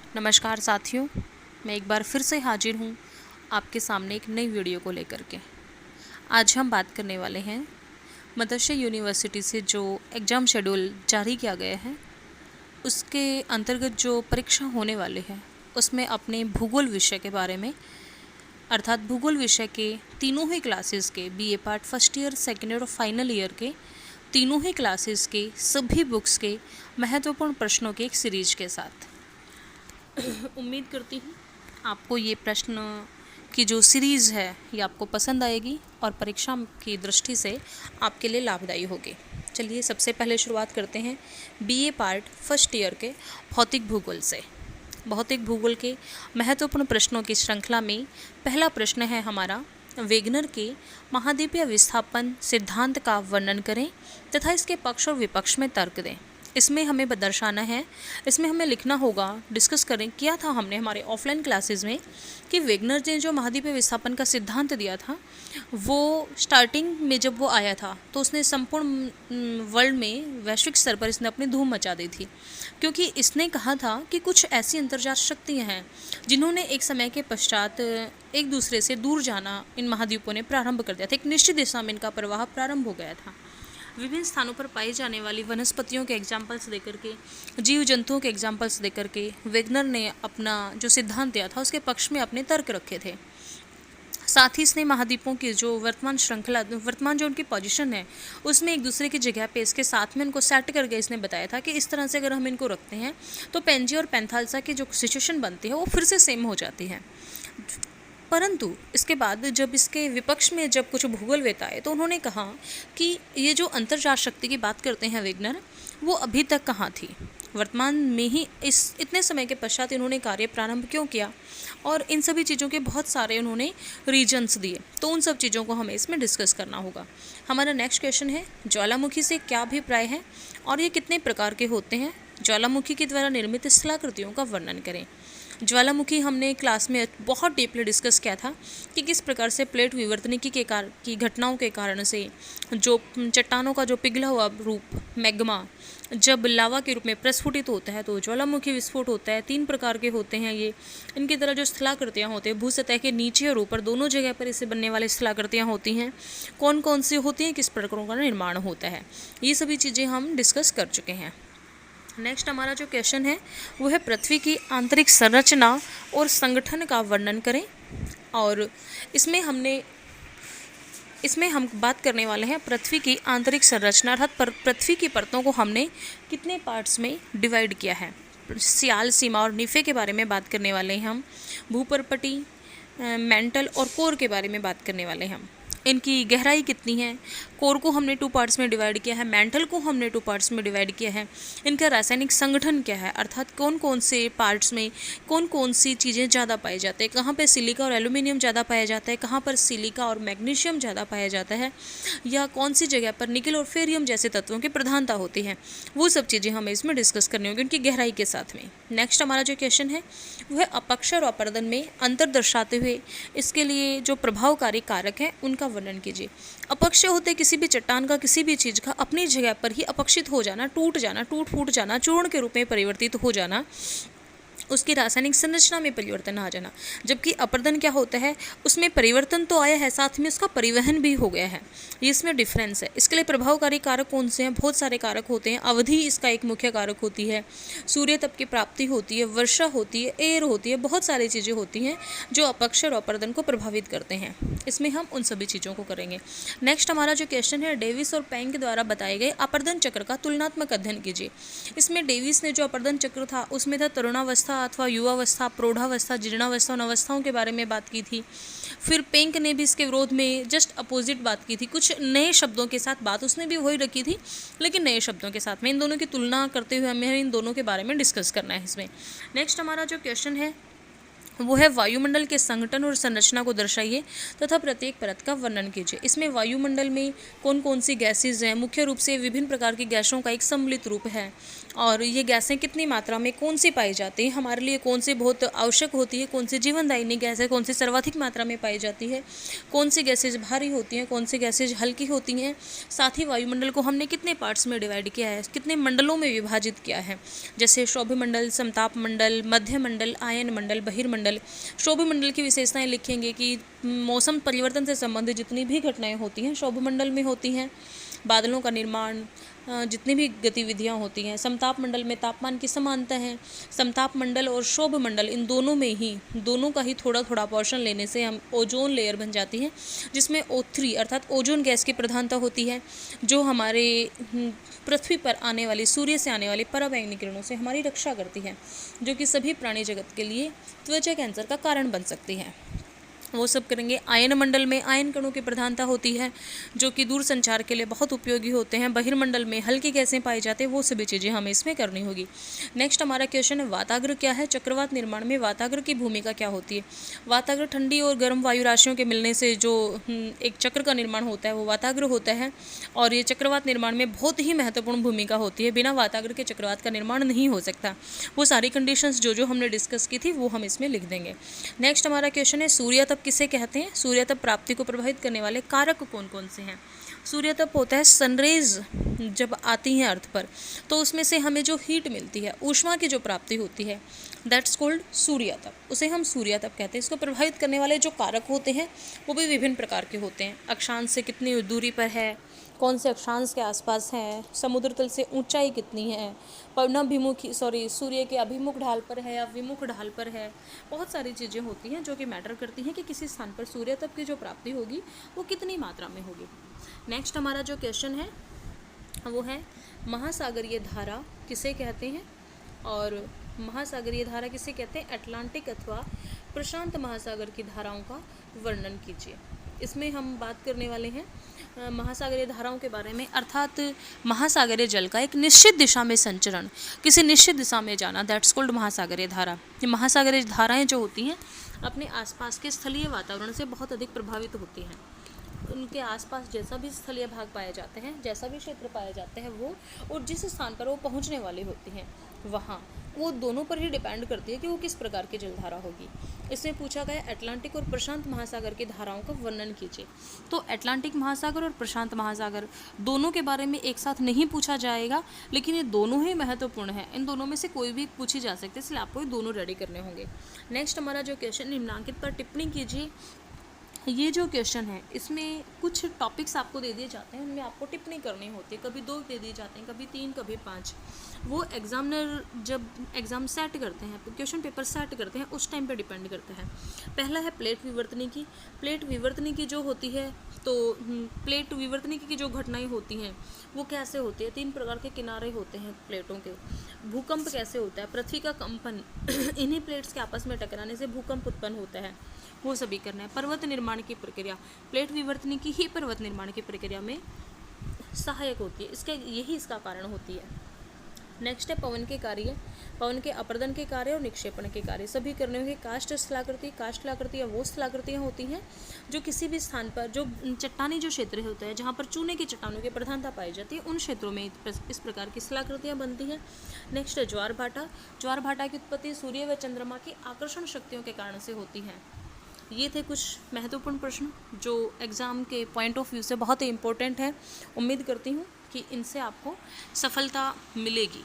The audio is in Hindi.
नमस्कार साथियों, मैं एक बार फिर से हाजिर हूँ आपके सामने एक नई वीडियो को लेकर के। आज हम बात करने वाले हैं मदरसा यूनिवर्सिटी से जो एग्ज़ाम शेड्यूल जारी किया गया है उसके अंतर्गत जो परीक्षा होने वाली है उसमें अपने भूगोल विषय के बारे में, अर्थात भूगोल विषय के तीनों ही क्लासेस के BA part first year, second year और फाइनल ईयर के तीनों ही क्लासेस के सभी बुक्स के महत्वपूर्ण प्रश्नों के एक सीरीज के साथ। उम्मीद करती हूँ आपको ये प्रश्न की जो सीरीज़ है ये आपको पसंद आएगी और परीक्षा की दृष्टि से आपके लिए लाभदायी होगी। चलिए सबसे पहले शुरुआत करते हैं बीए पार्ट फर्स्ट ईयर के भौतिक भूगोल से। भौतिक भूगोल के महत्वपूर्ण प्रश्नों की श्रृंखला में पहला प्रश्न है हमारा, वेगनर के महाद्वीपीय विस्थापन सिद्धांत का वर्णन करें तथा इसके पक्ष और विपक्ष में तर्क दें। इसमें हमें दर्शाना है, इसमें हमें लिखना होगा, डिस्कस करें किया था हमने हमारे ऑफलाइन क्लासेस में कि वेगनर ने जो महाद्वीपीय विस्थापन का सिद्धांत दिया था वो स्टार्टिंग में जब वो आया था तो उसने संपूर्ण वर्ल्ड में वैश्विक स्तर पर इसने अपनी धूम मचा दी थी, क्योंकि इसने कहा था कि कुछ ऐसी अंतर्जात शक्तियाँ हैं जिन्होंने एक समय के पश्चात एक दूसरे से दूर जाना इन महाद्वीपों ने प्रारंभ कर दिया था। एक निश्चित दिशा में इनका प्रवाह प्रारंभ हो गया था। विभिन्न स्थानों पर पाई जाने वाली वनस्पतियों के एग्जाम्पल्स देकर के, जीव जंतुओं के एग्जाम्पल्स देकर के वेगनर ने अपना जो सिद्धांत दिया था उसके पक्ष में अपने तर्क रखे थे। साथ ही इसने महाद्वीपों की जो वर्तमान श्रृंखला, वर्तमान जो उनकी पोजीशन है उसमें एक दूसरे की जगह पे इसके साथ में उनको सेट करके इसने बताया था कि इस तरह से अगर हम इनको रखते हैं तो पेंजी और पेंथाल्सा की जो सिचुएशन बनती है वो फिर से सेम हो जाती है। परंतु इसके बाद जब इसके विपक्ष में जब कुछ भूगोलवेत्ता आए तो उन्होंने कहा कि ये जो अंतर्जात शक्ति की बात करते हैं वेगनर, वो अभी तक कहाँ थी, वर्तमान में ही इस इतने समय के पश्चात इन्होंने कार्य प्रारंभ क्यों किया, और इन सभी चीज़ों के बहुत सारे उन्होंने रीजन्स दिए। तो उन सब चीज़ों को हमें इसमें डिस्कस करना होगा। हमारा नेक्स्ट क्वेश्चन है, ज्वालामुखी से क्या अभिप्राय है और ये कितने प्रकार के होते हैं। ज्वालामुखी के द्वारा निर्मित स्थलाकृतियों का वर्णन करें। ज्वालामुखी हमने क्लास में बहुत डीपली डिस्कस किया था कि किस प्रकार से प्लेट विवर्तनिकी की घटनाओं के कारण से जो चट्टानों का जो पिघला हुआ रूप मैग्मा जब लावा के रूप में प्रस्फुटित होता है तो ज्वालामुखी विस्फोट होता है। 3 प्रकार के होते हैं ये। इनकी तरह जो स्थलाकृतियाँ होती हैं भूसतह के नीचे और ऊपर दोनों जगह पर इससे बनने वाली स्थलाकृतियाँ होती हैं। कौन कौन सी होती हैं, किस प्रकारों का निर्माण होता है, ये सभी चीज़ें हम डिस्कस कर चुके हैं। नेक्स्ट हमारा जो क्वेश्चन है वो है, पृथ्वी की आंतरिक संरचना और संगठन का वर्णन करें। और इसमें हम बात करने वाले हैं पृथ्वी की आंतरिक संरचना, अर्थात पृथ्वी की परतों को हमने कितने पार्ट्स में डिवाइड किया है। सियाल, सीमा और निफे के बारे में बात करने वाले हैं हम। भूपर्पटी, मेंटल और कोर के बारे में बात करने वाले हैं हम। इनकी गहराई कितनी है, कोर को हमने 2 पार्ट्स में डिवाइड किया है, मेंटल को हमने 2 पार्ट्स में डिवाइड किया है। इनका रासायनिक संगठन क्या है, अर्थात कौन कौन से पार्ट्स में कौन कौन सी चीज़ें ज़्यादा पाई जाती है, कहाँ पर सिलिका और एल्यूमिनियम ज़्यादा पाया जाता है, कहाँ पर सिलिका और मैग्नीशियम ज़्यादा पाया जाता है, या कौन सी जगह पर निकल और फेरियम जैसे तत्वों की प्रधानता होती है। वो सब चीज़ें हमें इसमें डिस्कस करनी होगी उनकी गहराई के साथ में। नेक्स्ट हमारा जो क्वेश्चन है वह अपक्ष और अपर्दन में अंतर दर्शाते हुए इसके लिए जो प्रभावकारी कारक हैं उनका वर्णन कीजिए। अपक्ष होते किसी भी चट्टान का, किसी भी चीज़ का अपनी जगह पर ही अपक्षित हो जाना, टूट जाना, टूट फूट जाना, चूर्ण के रूप में परिवर्तित हो जाना, उसकी रासायनिक संरचना में परिवर्तन आ जाना। जबकि अपर्दन क्या होता है, उसमें परिवर्तन तो आया है, साथ में उसका परिवहन भी हो गया है। ये इसमें डिफरेंस है। इसके लिए प्रभावकारी कारक कौन से हैं, बहुत सारे कारक होते हैं। अवधि इसका एक मुख्य कारक होती है, सूर्य तप की प्राप्ति होती है, वर्षा होती है, एयर होती है, बहुत सारी चीज़ें होती हैं जो अपक्ष और अपर्दन को प्रभावित करते हैं। इसमें हम उन सभी चीज़ों को करेंगे। नेक्स्ट हमारा जो क्वेश्चन है, डेविस और पेंग के द्वारा बताए गए अपर्दन चक्र का तुलनात्मक अध्ययन कीजिए। इसमें डेविस ने जो अपर्दन चक्र था उसमें था तरुणावस्था अथवा युवावस्था, प्रौढ़ावस्था, जीर्णावस्था और अवस्थाओं के बारे में बात की थी। फिर पेंक ने भी इसके विरोध में जस्ट अपोजिट बात की थी, कुछ नए शब्दों के साथ बात उसने भी वही रखी थी लेकिन नए शब्दों के साथ में। इन दोनों की तुलना करते हुए हमें इन दोनों के बारे में डिस्कस करना है इसमें। नेक्स्ट हमारा जो क्वेश्चन है वो है वायुमंडल के संगठन और संरचना को दर्शाइए तथा प्रत्येक परत का वर्णन कीजिए। इसमें वायुमंडल में कौन कौन सी गैसेज हैं, मुख्य रूप से विभिन्न प्रकार की गैसों का एक सम्मिलित रूप है, और ये गैसें कितनी मात्रा में कौन सी पाई जाती हैं, हमारे लिए कौन सी बहुत आवश्यक होती है, कौन सी जीवनदायिनी गैस है, कौन सी सर्वाधिक मात्रा में पाई जाती है, कौन सी गैसेज भारी होती हैं, कौन सी गैसेज हल्की होती हैं। साथ ही वायुमंडल को हमने कितने पार्ट्स में डिवाइड किया है, कितने मंडलों में विभाजित किया है, जैसे शोभमंडल, समताप मंडल, मध्य मंडल, आयन मंडल, बहिर्मंडल। शोभमंडल की विशेषताएं लिखेंगे कि मौसम परिवर्तन से संबंधित जितनी भी घटनाएं होती हैं शोभमंडल में होती हैं। बादलों का निर्माण, जितनी भी गतिविधियां होती हैं। समताप मंडल में तापमान की समानता है। समताप मंडल और शोभ मंडल इन दोनों का ही थोड़ा थोड़ा पोर्शन लेने से हम ओजोन लेयर बन जाती है, जिसमें O3 अर्थात ओजोन गैस की प्रधानता होती है, जो हमारे पृथ्वी पर आने वाली, सूर्य से आने वाली पराबैंगनी किरणों से हमारी रक्षा करती है, जो कि सभी प्राणी जगत के लिए त्वचा कैंसर का कारण बन सकती है। वो सब करेंगे। आयन मंडल में आयन कणों की प्रधानता होती है, जो कि दूर संचार के लिए बहुत उपयोगी होते हैं। बहिर्मंडल में हल्की गैसें पाई जाती हैं। वो सभी चीज़ें हमें इसमें करनी होगी। नेक्स्ट हमारा क्वेश्चन है वाताग्र क्या है। चक्रवात निर्माण में वाताग्र की भूमिका क्या होती है। वाताग्र ठंडी और गर्म वायु राशियों के मिलने से जो एक चक्र का निर्माण होता है वो वाताग्र होता है, और ये चक्रवात निर्माण में बहुत ही महत्वपूर्ण भूमिका होती है। बिना वाताग्र के चक्रवात का निर्माण नहीं हो सकता। वो सारी कंडीशंस जो हमने डिस्कस की थी वो हम इसमें लिख देंगे। नेक्स्ट हमारा क्वेश्चन है सूर्यातप किसे कहते हैं। सूर्यातप प्राप्ति को प्रभावित करने वाले कारक कौन कौन से हैं। सूर्यातप होता है सनरेज जब आती हैं अर्थ पर, तो उसमें से हमें जो हीट मिलती है, ऊष्मा की जो प्राप्ति होती है, दैट्स कॉल्ड सूर्यातप। उसे हम सूर्यातप कहते हैं। इसको प्रभावित करने वाले जो कारक होते हैं वो भी विभिन्न प्रकार के होते हैं। अक्षांश से कितनी दूरी पर है, कौन से अक्षांश के आसपास है, समुद्र तल से ऊंचाई कितनी है, सूर्य के अभिमुख ढाल पर है या विमुख ढाल पर है। बहुत सारी चीज़ें होती हैं जो कि मैटर करती हैं कि किसी स्थान पर सूर्यातप की जो प्राप्ति होगी वो कितनी मात्रा में होगी। नेक्स्ट हमारा जो क्वेश्चन है वो है महासागरीय धारा किसे कहते हैं, और महासागरीय धारा किसे कहते हैं। अटलांटिक अथवा प्रशांत महासागर की धाराओं का वर्णन कीजिए। इसमें हम बात करने वाले हैं महासागरीय धाराओं के बारे में, अर्थात महासागरीय जल का एक निश्चित दिशा में संचरण, किसी निश्चित दिशा में जाना, दैट्स कॉल्ड महासागरीय धारा। ये महासागरीय धाराएं जो होती हैं अपने आसपास के स्थलीय वातावरण से बहुत अधिक प्रभावित होती हैं। उनके आसपास जैसा भी स्थलीय भाग पाए जाते हैं, जैसा भी क्षेत्र पाए जाते हैं वो, और जिस स्थान पर वो पहुंचने वाली होती हैं वहाँ, वो दोनों पर ही डिपेंड करती है कि वो किस प्रकार की जलधारा होगी। इसमें पूछा गया अटलांटिक और प्रशांत महासागर की धाराओं का वर्णन कीजिए। तो अटलांटिक महासागर और प्रशांत महासागर दोनों के बारे में एक साथ नहीं पूछा जाएगा, लेकिन ये दोनों ही महत्वपूर्ण है। इन दोनों में से कोई भी पूछी जा सकती है, इसलिए आपको ये दोनों रेडी करने होंगे। नेक्स्ट हमारा जो क्वेश्चन, निम्नांकित पर टिप्पणी कीजिए। ये जो क्वेश्चन है इसमें कुछ टॉपिक्स आपको दे दिए जाते हैं, उनमें आपको टिप्पणी करनी होती है। कभी 2 दे दिए जाते हैं, कभी 3, कभी 5। वो एग्जामिनर जब एग्ज़ाम सेट करते हैं, क्वेश्चन पेपर सेट करते हैं, उस टाइम पे डिपेंड करता है। पहला है प्लेट विवर्तनिकी। प्लेट विवर्तनिकी जो होती है, तो प्लेट विवर्तनिकी की जो घटनाएं होती हैं वो कैसे होती है। 3 प्रकार के किनारे होते हैं प्लेटों के। भूकंप कैसे होता है, पृथ्वी का कंपन, इन्हीं प्लेट्स के आपस में टकराने से भूकंप उत्पन्न होता है, वो सभी करना है। पर्वत निर्माण की प्रक्रिया, प्लेट विवर्तनिकी ही पर्वत निर्माण की प्रक्रिया में सहायक होती है, यही इसका कारण होती है। नेक्स्ट है पवन के कार्य। पवन के अपर्दन के कार्य और निक्षेपण के कार्य सभी करने होंगे। काष्ठ स्थलाकृति या वो स्थलाकृतियाँ होती हैं जो किसी भी स्थान पर, जो चट्टानी जो क्षेत्र होता है जहाँ पर चूने की चट्टानों की प्रधानता पाई जाती है, उन क्षेत्रों में इस प्रकार की स्थलाकृतियाँ बनती हैं। नेक्स्ट है ज्वार भाटा। ज्वार भाटा की उत्पत्ति सूर्य व चंद्रमा की आकर्षण शक्तियों के कारण से होती है। ये थे कुछ महत्वपूर्ण प्रश्न जो एग्ज़ाम के पॉइंट ऑफ व्यू से बहुत ही इम्पोर्टेंट है। उम्मीद करती हूँ कि इनसे आपको सफलता मिलेगी।